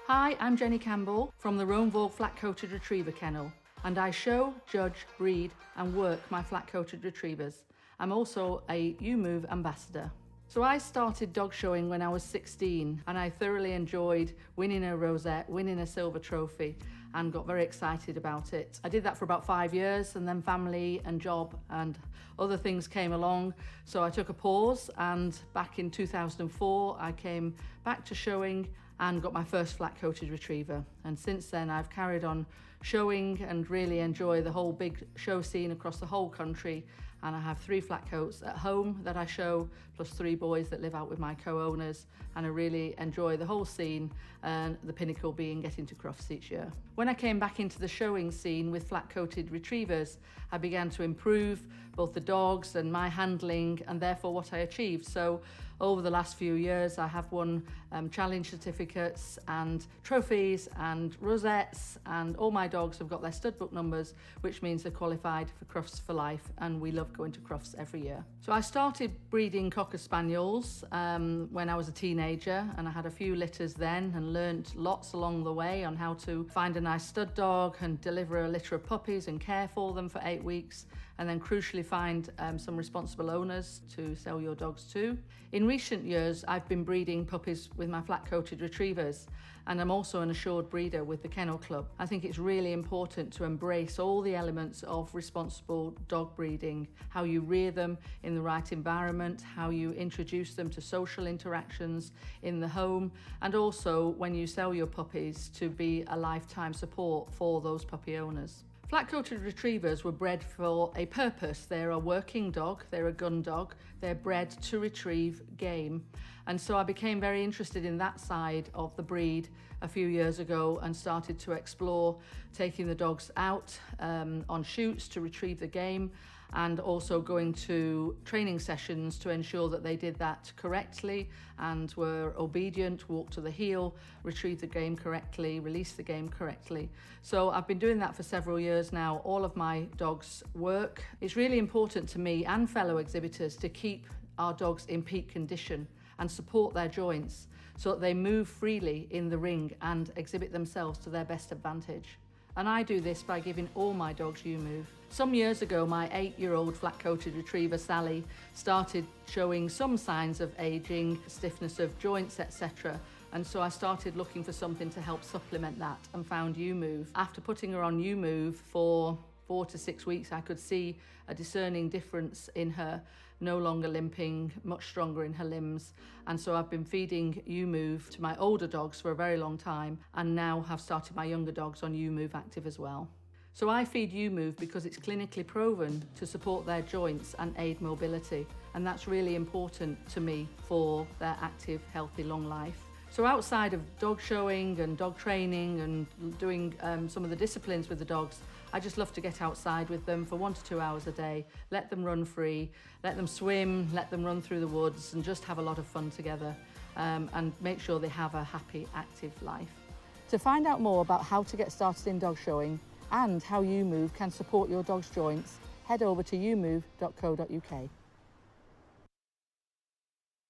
Hi, I'm Jenny Campbell from the Roan Flat-Coated Retriever Kennel, and I show, judge, breed and work my flat-coated retrievers. I'm also a YuMove ambassador. So I started dog showing when I was 16 and I thoroughly enjoyed winning a rosette, winning a silver trophy, and got very excited about it. I did that for about 5 years, and then family and job and other things came along. So I took a pause, and back in 2004 I came back to showing and got my first flat-coated retriever. And since then I've carried on showing and really enjoy the whole big show scene across the whole country. And I have 3 flat coats at home that I show, plus 3 boys that live out with my co-owners, and I really enjoy the whole scene, and the pinnacle being getting to Crufts each year. When I came back into the showing scene with flat-coated retrievers, I began to improve both the dogs and my handling, and therefore what I achieved. So over the last few years I have won challenge certificates and trophies and rosettes, and all my dogs have got their stud book numbers, which means they're qualified for Crufts for life, and we love going to Crufts every year. So I started breeding Cocker Spaniels when I was a teenager, and I had a few litters then and learnt lots along the way on how to find a nice stud dog and deliver a litter of puppies and care for them for 8 weeks, and then crucially find some responsible owners to sell your dogs to. In recent years I've been breeding puppies with my flat-coated retrievers, and I'm also an assured breeder with the Kennel Club. I think it's really important to embrace all the elements of responsible dog breeding, how you rear them in the right environment, how you introduce them to social interactions in the home, and also when you sell your puppies to be a lifetime support for those puppy owners. Flat-coated retrievers were bred for a purpose. They're a working dog, they're a gun dog, they're bred to retrieve game. And so I became very interested in that side of the breed a few years ago and started to explore taking the dogs out on shoots to retrieve the game, and also going to training sessions to ensure that they did that correctly and were obedient, walked to the heel, retrieved the game correctly, released the game correctly. So I've been doing that for several years now. All of my dogs work. It's really important to me and fellow exhibitors to keep our dogs in peak condition and support their joints so that they move freely in the ring and exhibit themselves to their best advantage. And I do this by giving all my dogs YuMove. Some years ago, my 8-year-old flat-coated retriever, Sally, started showing some signs of aging, stiffness of joints, etc. And so I started looking for something to help supplement that and found YuMove. After putting her on YuMove for 4 to 6 weeks, I could see a discerning difference in her, no longer limping, much stronger in her limbs. And so I've been feeding YuMove to my older dogs for a very long time, and now have started my younger dogs on YuMove Active as well. So I feed YuMove because it's clinically proven to support their joints and aid mobility, and that's really important to me for their active, healthy, long life. So outside of dog showing and dog training and doing some of the disciplines with the dogs, I just love to get outside with them for 1 to 2 hours a day, let them run free, let them swim, let them run through the woods, and just have a lot of fun together, and make sure they have a happy, active life. To find out more about how to get started in dog showing and how YuMove can support your dog's joints, head over to yumove.co.uk.